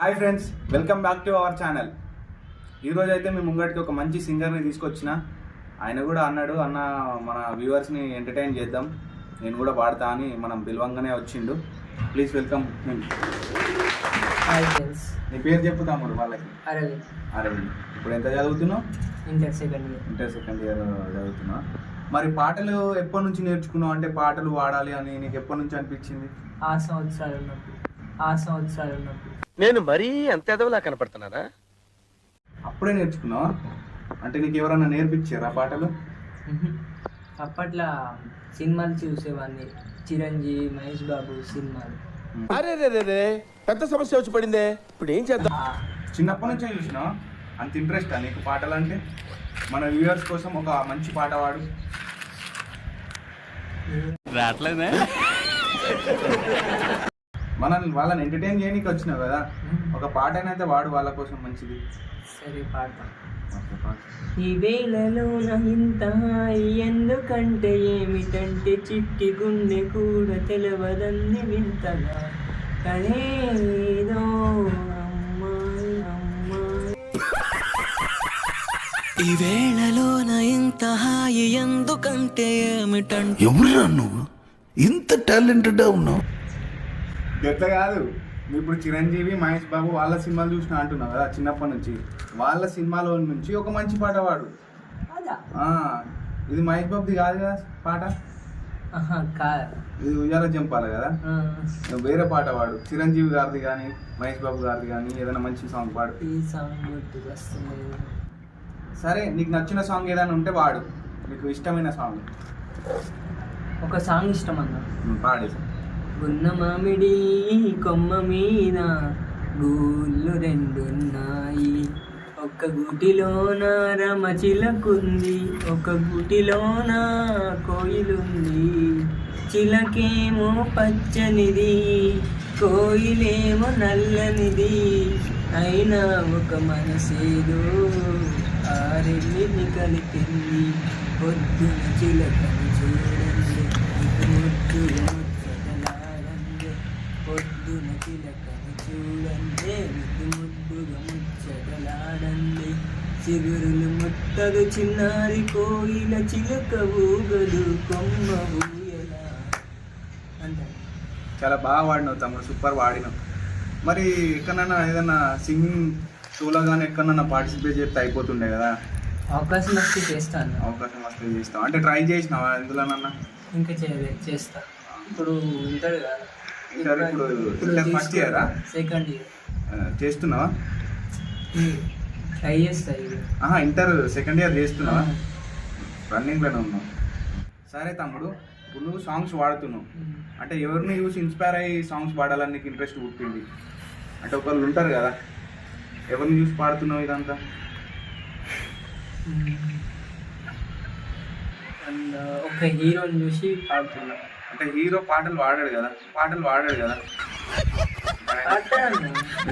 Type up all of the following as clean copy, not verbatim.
Hi friends, welcome back to our channel. ఈరోజు అయితే మేము ముంగటికి ఒక మంచి సింగర్ని తీసుకొచ్చిన. ఆయన కూడా అన్నాడు, అన్న మన వ్యూవర్స్ని ఎంటర్టైన్ చేద్దాం, నేను కూడా పాడతా అని మనం పిలవంగానే వచ్చిండు. Please welcome. హాయ్ ఫ్రెండ్స్, నీ పేరు చెప్పు తమ్ముడు వాళ్ళకి. అరవింద్. అరవింద్, ఇప్పుడు ఎంత చదువుతున్నావు? Inter second year. Inter second year చదువుతున్నావు. మరి పాటలు ఎప్పటి నుంచి నేర్చుకున్నావు? అంటే పాటలు పాడాలి అని నీకు ఎప్పటి నుంచి అనిపించింది? 6 సంవత్సరాలు ఉన్నప్పుడు. నేను మరీ అంత ఎదవలా కనపడుతున్నానా? అప్పుడే నేర్చుకున్నావా? అంటే నీకు ఎవరన్నా నేర్పించారా పాటలు? అప్పట్లో సినిమాలు చూసేవాడిని, చిరంజీవి, మహేష్ బాబు సినిమాలు. అరే రే పెద్ద సమస్య వచ్చి పడిందే, ఇప్పుడు ఏం చేద్దాం? చిన్నప్పటి నుంచే చూసినావా? అంత ఇంట్రెస్టా నీకు పాటలు అంటే? మన వ్యూవర్స్ కోసం ఒక మంచి పాట పాడు. రావట్లేదే. వాళ్ళని ఎంటర్టైన్ చేయడానికి వచ్చినావు కదా, ఒక పాటనైతే వాడు వాళ్ళ కోసం మంచిది. సరే పాడతాం. ఈ వేళలోన ఇంత హాయి ఎందుకంటే ఏమిటంటే చిట్టి గుండె కూడా తెలవదంది వింతగా కనేదో అమ్మాయి అమ్మాయి. ఈ వేళలోన ఇంత హాయి ఎందుకంటే ఏమిటంటే ఎవరురా నువ్వు ఇంత టాలెంటెడ్ ఉన్నావు? ఎట్లా కాదు, నువ్వు ఇప్పుడు చిరంజీవి, మహేష్ బాబు వాళ్ళ సినిమాలు చూసినా అంటున్నావు కదా, చిన్నప్పటి నుంచి వాళ్ళ సినిమాలో నుంచి ఒక మంచి పాట పాడు. అదా? ఇది మహేష్ బాబుది కాదు కదా పాట, కాదు, ఇది ఉయ్యాల జంపాలి కదా. నువ్వు వేరే పాట పాడు, చిరంజీవి గారిది కానీ మహేష్ బాబు గారిది కానీ ఏదైనా మంచి సాంగ్ పాడు. ఈ సాంగ్ గుర్తుకు వస్తుంది. సరే, నీకు నచ్చిన సాంగ్ ఏదైనా ఉంటే పాడు, నీకు ఇష్టమైన సాంగ్. ఒక సాంగ్ ఇష్టం అన్న, పాడే. గున్న మామిడి కొమ్మ మీద గూళ్ళు రెండున్నాయి, ఒక్క గూటిలోన రమచిలకుంది, ఒక గూటిలోన కోయిలుంది. చిలకేమో పచ్చనిది, కోయిలేమో నల్లనిది, అయినా ఒక మనసేదో ఆరెల్లిని కలిపింది. పొద్దున చిలకని చూడండి, ముద్దుగా ముచ్చటలాడండి, పొద్దున చిలకని చూడండి, ముద్దుగా ముచ్చటలాడండి. చిగురులు ముట్టదు చిన్నారి కోయిల, చిలక ఊగదు కొమ్మ ఊయల అంటే. చాలా బాగా పాడినావు తమ్ముడు, సూపర్ పాడినావు. మరి ఎక్కడన్నా ఏదన్నా సింగింగ్ షోలో కానీ ఎక్కడన్నా పార్టిసిపేట్ చేస్తే అయిపోతుండే కదా. అవకాశం వస్తే చేస్తాను. అవకాశం వస్తే చేస్తావు అంటే ట్రై చేసినావా ఎందులోనన్నా? ఇంకా చేస్తా. ఇప్పుడు ఉంటాడు కదా, ఇప్పుడు ఫస్ట్ ఇయరా? సెకండ్ ఇయర్ చేస్తున్నావా? ట్రై చేస్తా. ఇంటర్ సెకండ్ ఇయర్ చేస్తున్నావా? రన్నింగ్లోనే ఉన్నావు. సరే తమ్ముడు, ఇప్పుడు నువ్వు సాంగ్స్ పాడుతున్నావు అంటే ఎవరిని చూసి ఇన్స్పైర్ అయ్యి సాంగ్స్ పాడాలని నీకు ఇంట్రెస్ట్ పుట్టింది? అంటే ఒకళ్ళు ఉంటారు కదా, ఎవరిని చూసి పాడుతున్నావు ఇదంతా? అండ్ ఒక హీరోని చూసి పాడుతున్నా. అంటే హీరో పాటలు పాడాడు కదా.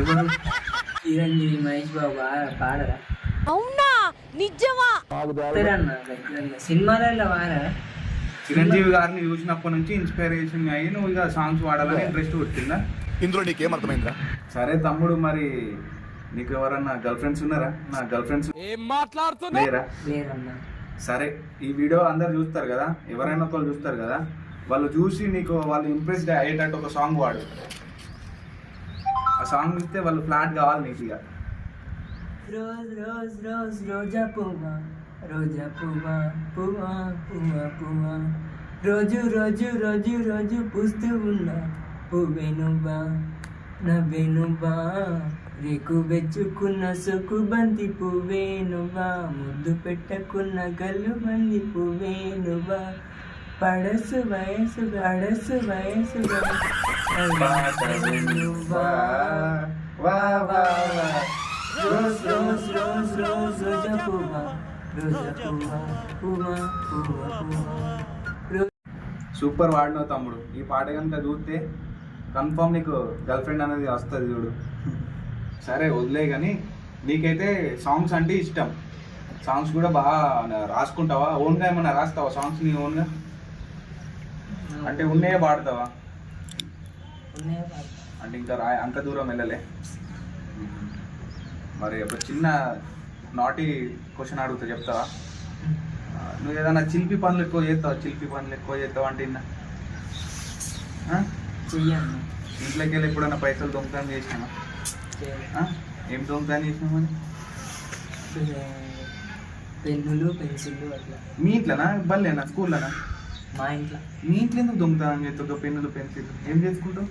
ఎవరు? చిరంజీవి, మహేష్ బాబు పాడరా? అవునా, నిజమా? అన్న సినిమాలలో వారా? చిరంజీవి గారిని చూసినప్పటి నుంచి ఇన్స్పిరేషన్ అయ్యి నువ్వు ఇక సాంగ్స్ పాడాలని ఇంట్రెస్ట్ వచ్చిందా? ఇందులో నీకేం అర్థమైందా? సరే తమ్ముడు, మరి నీకు ఎవరన్నా గర్ల్ ఫ్రెండ్స్ ఉన్నారా? నా గర్ల్ ఫ్రెండ్స్ లేరా? లేరన్నా. సరే, ఈ వీడియో అందరు చూస్తారు కదా, ఎవరైనా ఒకళ్ళు చూస్తారు కదా, వాళ్ళు చూసి నీకు వాళ్ళు ఇంప్రెస్ అయ్యేటట్టు ఒక సాంగ్ పాడు. ఆ సాంగ్ ఇస్తే వాళ్ళు ఫ్లాట్ కావాలి నీకు. ఇక రోజ్ రోజ్ రోజ్ రోజా పువ్వా, రోజా పువ్వా పువ్వా పువ్వా పువ్వా, రోజు రోజు రోజు రోజు పూస్తూ ఉన్నా పువ్వే నువ్వా, నవ్వే నువ్వా, రేకు వెచ్చుకున్న సొక్కు బంతి పువ్వే నువ్వా, ముద్దు పెట్టకున్న గల్లు బంది పువ్వే నువ్వా, పడసు వయసు అడసు వయసు నువ్వా. రోజ్ రోజ్ రోజ్ రోజ్ రోజా పువ్వా, రోజా పువ్వా పువ్వా పువ్వా పువ్వా. సూపర్ వాడినావు తమ్ముడు. ఈ పాట కనుక చూస్తే కన్ఫామ్ నీకు గర్ల్ ఫ్రెండ్ అనేది వస్తుంది చూడు. సరే వదిలే, కానీ నీకైతే సాంగ్స్ అంటే ఇష్టం. సాంగ్స్ కూడా బాగా రాసుకుంటావా? ఓన్గా ఏమన్నా రాస్తావా సాంగ్స్ నీ ఓన్గా? అంటే ఉన్నాయే పాడతావా? అంటే ఇంకా అంత దూరం వెళ్ళలే. మరి ఒక చిన్న నాటి క్వశ్చన్ అడుగుతా చెప్తావా? నువ్వు ఏదైనా చిలిపి పనులు ఎక్కువ చేస్తావు అంటే విన్నా. చెయ్యను. ఇంట్లోకి వెళ్ళి ఎప్పుడైనా పైసలు దొంగతనం చేసినావా? ఏం దొంగతనం చేసినావు? పెన్నులు పెన్సిళ్ళు అట్లా. మీ ఇంట్లోనా బల్లేనా స్కూల్లోనా? మా ఇంట్లో. మీ ఇంట్లో ఎందుకు దొంగతనం చేస్తావు? పెన్నులు పెన్సిల్ ఏం చేసుకుంటావు?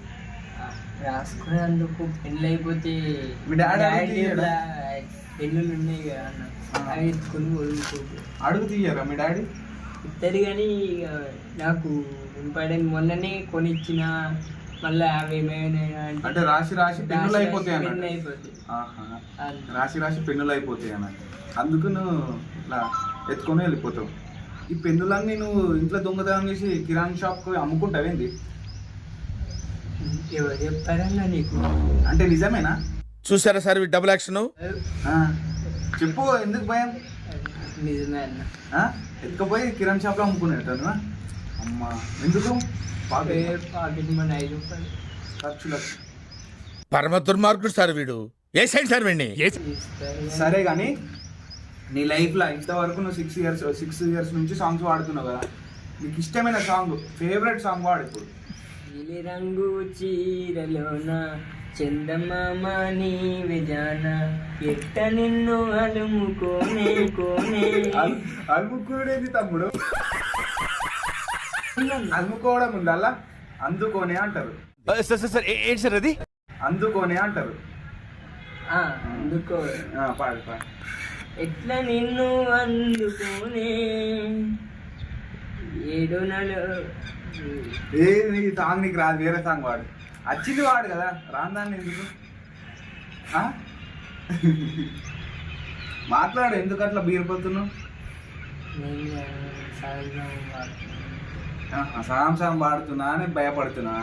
రాసుకునేందుకు పెళ్ళి అయిపోతే మీ డాడీ అడుగుతీయడా? పెన్నులు ఉన్నాయి కదా అన్న, అవి ఎత్తుకొని వదులుకోదు. అడుగు తీయరా మీ డాడీ? ఇద్దరు కానీ ఇక నాకు ఇంపార్టెంట్ మొన్ననే కొనిచ్చిన, మళ్ళీ అవి ఏమైనా అంటే రాసి రాసి పెన్నులు అయిపోతాయి పెన్ను అన్నట్టు. అయిపోతాయి. ఆహా. రాసి రాసి పెన్నులు అయిపోతాయి అన్నట్టు. అందుకు నువ్వు ఇట్లా ఎత్తుకొని వెళ్ళిపోతావు. ఈ పెన్నులన్నీ నువ్వు ఇంట్లో దొంగతనం చేసి కిరాణా షాప్కి అమ్ముకుంటావేంది? ఎవరు చెప్తారన్నా నీకు? అంటే నిజమేనా? చూసారా సార్ డబుల్ యాక్షన్? ఆ, చెప్పు, ఎందుకు భయం? నిజమే అన్న. ఎత్తుకపోయి కిరాణా షాప్లో అమ్ముకునేటా? అమ్మా, ఎందుకు? పాకెట్ మన 5 రూపాయలు ఖర్చులకు. పరమ దుర్మార్గుడు సార్ వీడు. ఏ సైడ్ సార్ వీడిని? ఇస్తారు. సరే కానీ నీ లైఫ్లో ఇంతవరకు నువ్వు 6 ఇయర్స్ నుంచి సాంగ్స్ వాడుతున్నావు కదా, నీకు ఇష్టమైన సాంగ్, ఫేవరెట్ సాంగ్ వాడు ఇప్పుడు. నీలి రంగు చీరలోన చందమామ నీవే జాన, ఎట్ట నిన్ను అలుముకోనే కోనే. అలుముకోడేది తమ్ముడు, అలుముకోవడం ఉంది అలా. అందుకోనే అంటారు. సార్ ఏంటి సార్ అది? అందుకోనే అంటారు. అందుకో. పాడు పాడు. ఎట్లా నిన్ను అందుకోనే ఏడునలు. నీ సాంగ్ నీకు రాదు, వేరే సాంగ్ వాడు. వచ్చింది వాడు కదా, రాందాన్ని ఎందుకు మాట్లాడు. ఎందుకు అట్లా బీరిపోతున్నావు? సాంగ్ పాడుతున్నా అని భయపడుతున్నా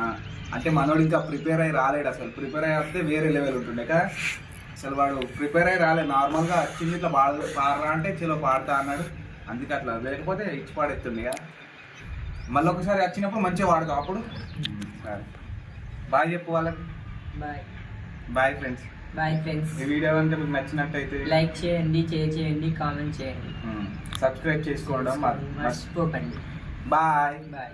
అంటే మనోడు ఇంకా ప్రిపేర్ అయ్యి రాలేడు. అసలు ప్రిపేర్ అయ్యి వస్తే వేరే లెవెల్ ఉంటుండే కదా. అసలు వాడు ప్రిపేర్ అయ్యి రాలేదు. నార్మల్గా వచ్చింది ఇట్లా పాడరా అంటే చలో పాడతా అన్నాడు. అందుకే అట్లా, లేకపోతే ఇచ్చి పాడేస్తుంది కదా. మళ్ళీ ఒకసారి వచ్చినప్పుడు మంచిగా వాడతాం అప్పుడు. సరే, బాయ్ చెప్పు వాళ్ళకి. Bye bye friends. Bye friends. ఈ వీడియో కనుక మీకు నచ్చినట్టయితే లైక్ చేయండి, షేర్ చేయండి, కామెంట్ చేయండి, సబ్స్క్రైబ్ చేసుకోవడం మర్చిపోకండి. బాయ్. బాయ్.